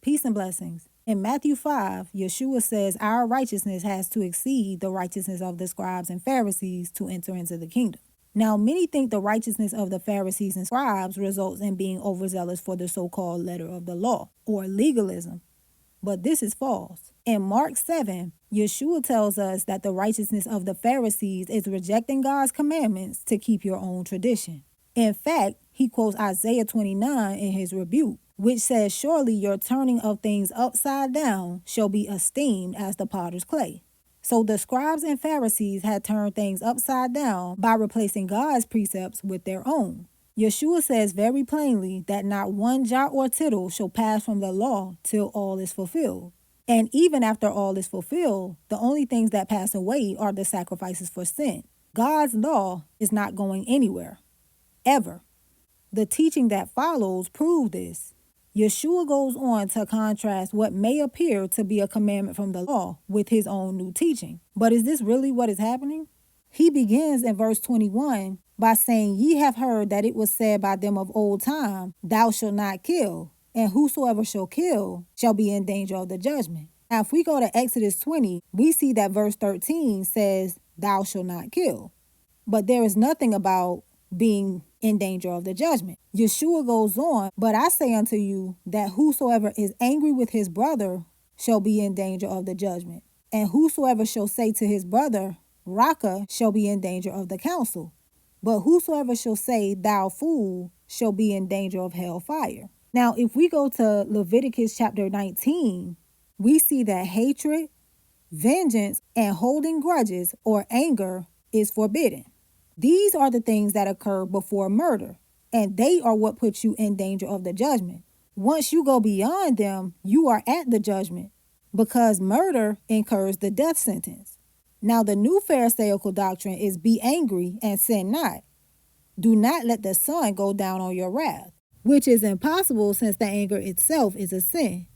Peace and blessings. In Matthew 5, Yeshua says our righteousness has to exceed the righteousness of the scribes and Pharisees to enter into the kingdom. Now, many think the righteousness of the Pharisees and scribes results in being overzealous for the so-called letter of the law, or legalism. But this is false. In Mark 7, Yeshua tells us that the righteousness of the Pharisees is rejecting God's commandments to keep your own tradition. In fact, he quotes Isaiah 29 in his rebuke, which says, "Surely your turning of things upside down shall be esteemed as the potter's clay." So the scribes and Pharisees had turned things upside down by replacing God's precepts with their own. Yeshua says very plainly that not one jot or tittle shall pass from the law till all is fulfilled. And even after all is fulfilled, the only things that pass away are the sacrifices for sin. God's law is not going anywhere, ever. The teaching that follows proves this. Yeshua goes on to contrast what may appear to be a commandment from the law with his own new teaching. But is this really what is happening? He begins in verse 21 by saying, "Ye have heard that it was said by them of old time, Thou shalt not kill, and whosoever shall kill shall be in danger of the judgment." Now, if we go to Exodus 20, we see that verse 13 says, "Thou shalt not kill." But there is nothing about being in danger of the judgment. Yeshua goes on, "But I say unto you that whosoever is angry with his brother shall be in danger of the judgment. And whosoever shall say to his brother, Raka, shall be in danger of the council. But whosoever shall say, Thou fool, shall be in danger of hell fire." Now, if we go to Leviticus chapter 19, we see that hatred, vengeance, and holding grudges or anger is forbidden. These are the things that occur before murder, and they are what puts you in danger of the judgment. Once you go beyond them, you are at the judgment, because murder incurs the death sentence. Now, the new Pharisaical doctrine is be angry and sin not. Do not let the sun go down on your wrath, which is impossible since the anger itself is a sin.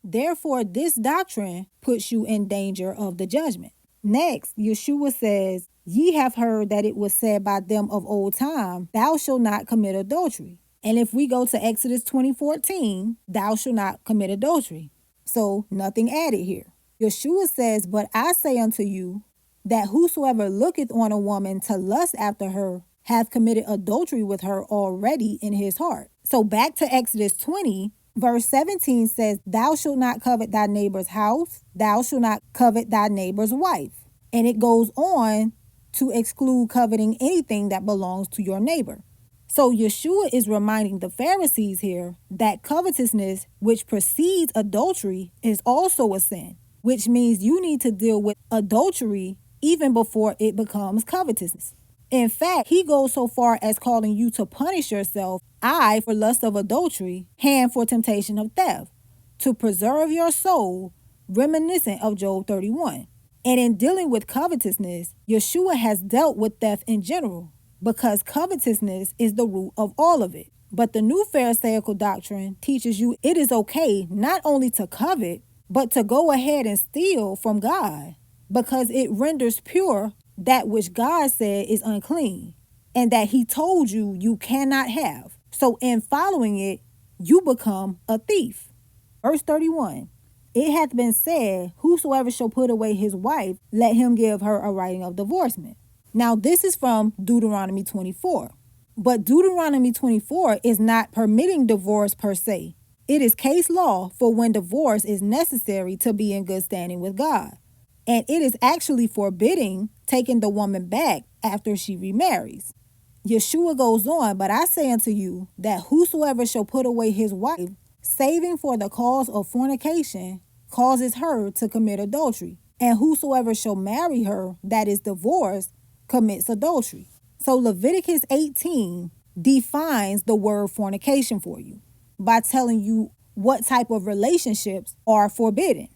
Therefore, this doctrine puts you in danger of the judgment. Next, Yeshua says, "Ye have heard that it was said by them of old time, Thou shalt not commit adultery." And if we go to Exodus 20:14, "Thou shalt not commit adultery." So nothing added here. Yeshua says, "But I say unto you, that whosoever looketh on a woman to lust after her hath committed adultery with her already in his heart." So back to Exodus 20, verse 17 says, "Thou shalt not covet thy neighbor's house, thou shalt not covet thy neighbor's wife." And it goes on to exclude coveting anything that belongs to your neighbor. So Yeshua is reminding the Pharisees here that covetousness, which precedes adultery, is also a sin, which means you need to deal with adultery even before it becomes covetousness. In fact, he goes so far as calling you to punish yourself, eye for lust of adultery, hand for temptation of theft, to preserve your soul, reminiscent of Job 31. And in dealing with covetousness, Yeshua has dealt with theft in general, because covetousness is the root of all of it. But the new Pharisaical doctrine teaches you it is okay not only to covet, but to go ahead and steal from God, because it renders pure that which God said is unclean, and that he told you you cannot have. So in following it, you become a thief. Verse 31, "It hath been said, Whosoever shall put away his wife, let him give her a writing of divorcement." Now this is from Deuteronomy 24. But Deuteronomy 24 is not permitting divorce per se. It is case law for when divorce is necessary to be in good standing with God. And it is actually forbidding taking the woman back after she remarries. Yeshua goes on, "But I say unto you that whosoever shall put away his wife, saving for the cause of fornication, causes her to commit adultery. And whosoever shall marry her that is divorced commits adultery." So Leviticus 18 defines the word fornication for you by telling you what type of relationships are forbidden.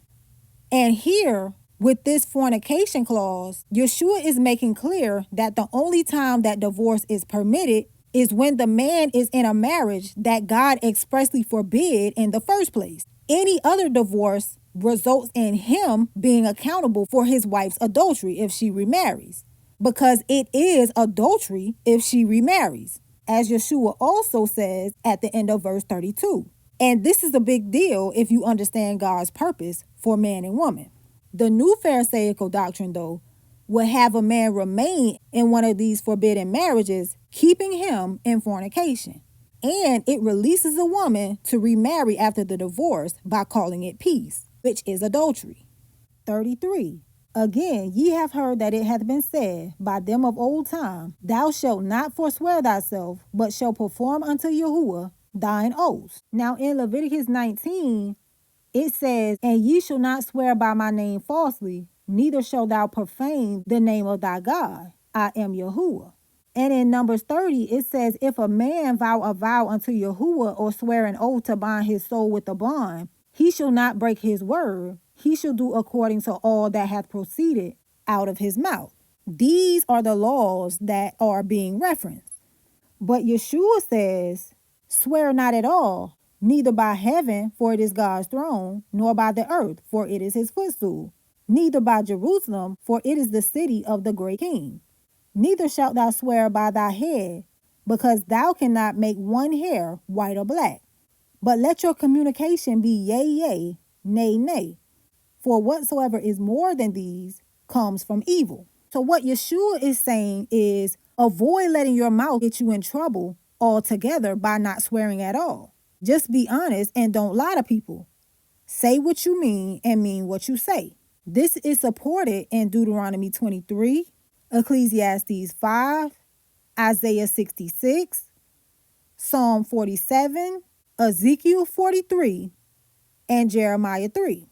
And here, with this fornication clause, Yeshua is making clear that the only time that divorce is permitted is when the man is in a marriage that God expressly forbid in the first place. Any other divorce results in him being accountable for his wife's adultery if she remarries, because it is adultery if she remarries, as Yeshua also says at the end of verse 32. And this is a big deal if you understand God's purpose for man and woman. The new Pharisaical doctrine, though, will have a man remain in one of these forbidden marriages, keeping him in fornication. And it releases a woman to remarry after the divorce by calling it peace, which is adultery. 33. Again, ye have heard that it hath been said by them of old time, Thou shalt not forswear thyself, but shalt perform unto Yahuwah thine oaths. Now in Leviticus 19, it says, And ye shall not swear by my name falsely, neither shalt thou profane the name of thy God. I am Yahuwah. And in Numbers 30, it says, If a man vow a vow unto Yahuwah or swear an oath to bind his soul with a bond, he shall not break his word. He shall do according to all that hath proceeded out of his mouth. These are the laws that are being referenced. But Yeshua says, Swear not at all, neither by heaven, for it is God's throne, nor by the earth, for it is his footstool, neither by Jerusalem, for it is the city of the great king. Neither shalt thou swear by thy head, because thou cannot make one hair white or black. But let your communication be yea, yea, nay, nay. For whatsoever is more than these comes from evil. So what Yeshua is saying is avoid letting your mouth get you in trouble altogether by not swearing at all. Just be honest and don't lie to people. Say what you mean and mean what you say. This is supported in Deuteronomy 23, Ecclesiastes 5, Isaiah 66, Psalm 47, Ezekiel 43, and Jeremiah 3.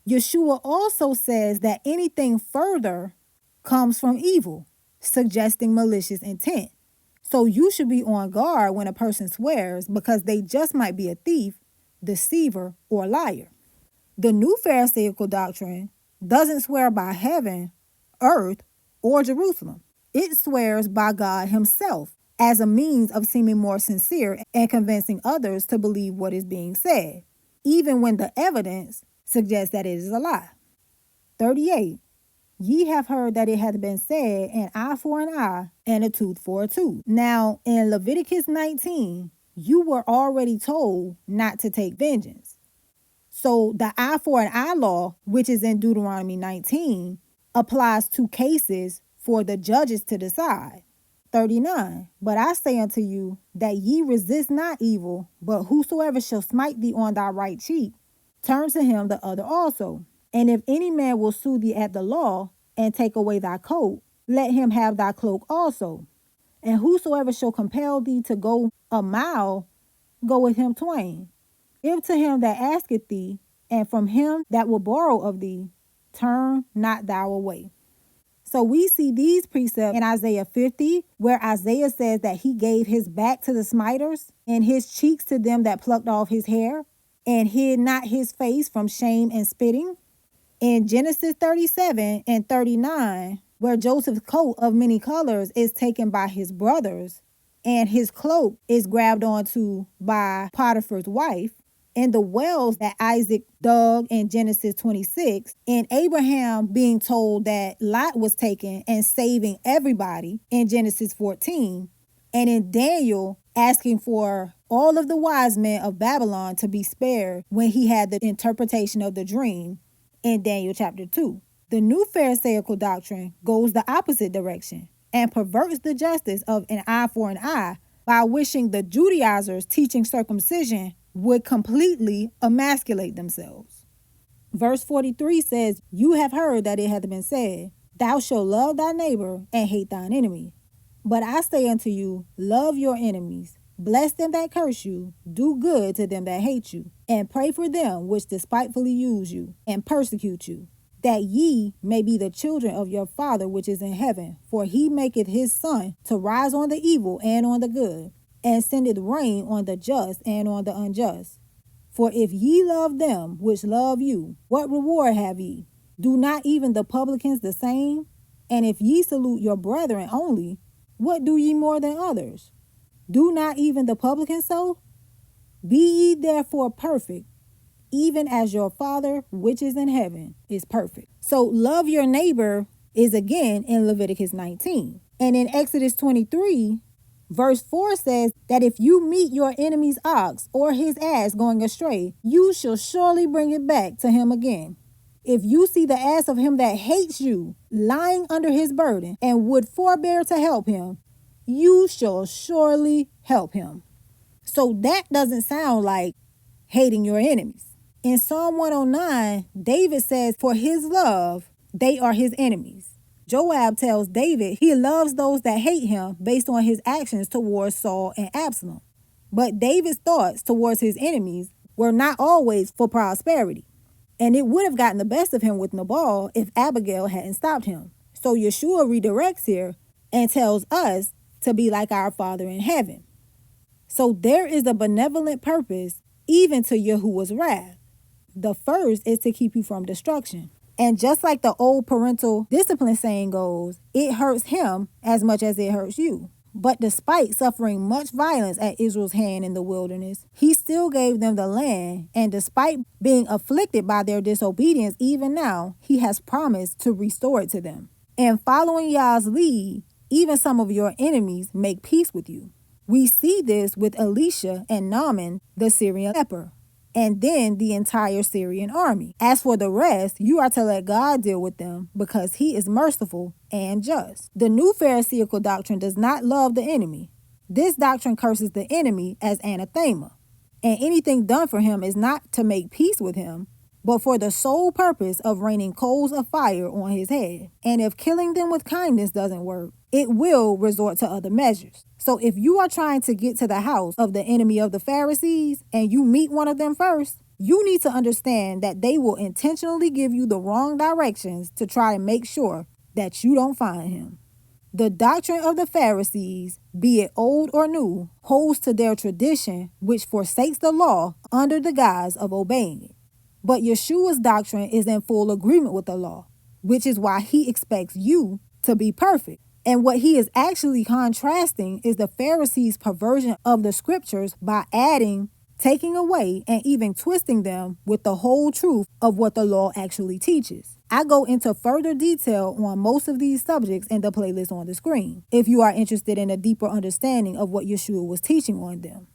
Yeshua also says that anything further comes from evil, suggesting malicious intent. So you should be on guard when a person swears because they just might be a thief, deceiver, or liar. The new Pharisaical doctrine doesn't swear by heaven, earth, or Jerusalem. It swears by God himself as a means of seeming more sincere and convincing others to believe what is being said, even when the evidence suggests that it is a lie. 38. Ye have heard that it hath been said, an eye for an eye, and a tooth for a tooth. Now, in Leviticus 19, you were already told not to take vengeance. So the eye for an eye law, which is in Deuteronomy 19, applies to cases for the judges to decide. 39. But I say unto you that ye resist not evil, but whosoever shall smite thee on thy right cheek, turn to him the other also. And if any man will sue thee at the law, and take away thy coat, let him have thy cloak also. And whosoever shall compel thee to go a mile, go with him twain. Give to him that asketh thee, and from him that will borrow of thee, turn not thou away. So we see these precepts in Isaiah 50, where Isaiah says that he gave his back to the smiters, and his cheeks to them that plucked off his hair, and hid not his face from shame and spitting. In Genesis 37 and 39, where Joseph's coat of many colors is taken by his brothers, and his cloak is grabbed onto by Potiphar's wife, and the wells that Isaac dug in Genesis 26, and Abraham being told that Lot was taken and saving everybody in Genesis 14, and in Daniel asking for all of the wise men of Babylon to be spared when he had the interpretation of the dream in Daniel chapter 2. The new Pharisaical doctrine goes the opposite direction and perverts the justice of an eye for an eye by wishing the Judaizers teaching circumcision would completely emasculate themselves. Verse 43 says, You have heard that it hath been said, Thou shalt love thy neighbor and hate thine enemy. But I say unto you, love your enemies, bless them that curse you, do good to them that hate you, and pray for them which despitefully use you and persecute you, that ye may be the children of your Father which is in heaven. For he maketh his sun to rise on the evil and on the good, and sendeth rain on the just and on the unjust. For if ye love them which love you, what reward have ye? Do not even the publicans the same? And if ye salute your brethren only, what do ye more than others? Do not even the publicans so? Be ye therefore perfect, even as your Father which is in heaven is perfect. So love your neighbor is again in Leviticus 19. And in Exodus 23, Verse 4 says that if you meet your enemy's ox or his ass going astray, you shall surely bring it back to him again. If you see the ass of him that hates you lying under his burden and would forbear to help him, you shall surely help him. So that doesn't sound like hating your enemies. In Psalm 109, David says, for his love, they are his enemies. Joab tells David he loves those that hate him based on his actions towards Saul and Absalom. But David's thoughts towards his enemies were not always for prosperity. And it would have gotten the best of him with Nabal if Abigail hadn't stopped him. So Yeshua redirects here and tells us to be like our Father in heaven. So there is a benevolent purpose even to Yahuwah's wrath. The first is to keep you from destruction. And just like the old parental discipline saying goes, it hurts him as much as it hurts you. But despite suffering much violence at Israel's hand in the wilderness, he still gave them the land. And despite being afflicted by their disobedience, even now, he has promised to restore it to them. And following Yah's lead, even some of your enemies make peace with you. We see this with Elisha and Naaman, the Syrian leper, and then the entire Syrian army. As for the rest, you are to let God deal with them because he is merciful and just. The new Pharisaical doctrine does not love the enemy. This doctrine curses the enemy as anathema, and anything done for him is not to make peace with him, but for the sole purpose of raining coals of fire on his head. And if killing them with kindness doesn't work, it will resort to other measures. So if you are trying to get to the house of the enemy of the Pharisees and you meet one of them first, you need to understand that they will intentionally give you the wrong directions to try to make sure that you don't find him. The doctrine of the Pharisees, be it old or new, holds to their tradition, which forsakes the law under the guise of obeying it. But Yeshua's doctrine is in full agreement with the law, which is why he expects you to be perfect. And what he is actually contrasting is the Pharisees' perversion of the scriptures by adding, taking away, and even twisting them with the whole truth of what the law actually teaches. I go into further detail on most of these subjects in the playlist on the screen, if you are interested in a deeper understanding of what Yeshua was teaching on them.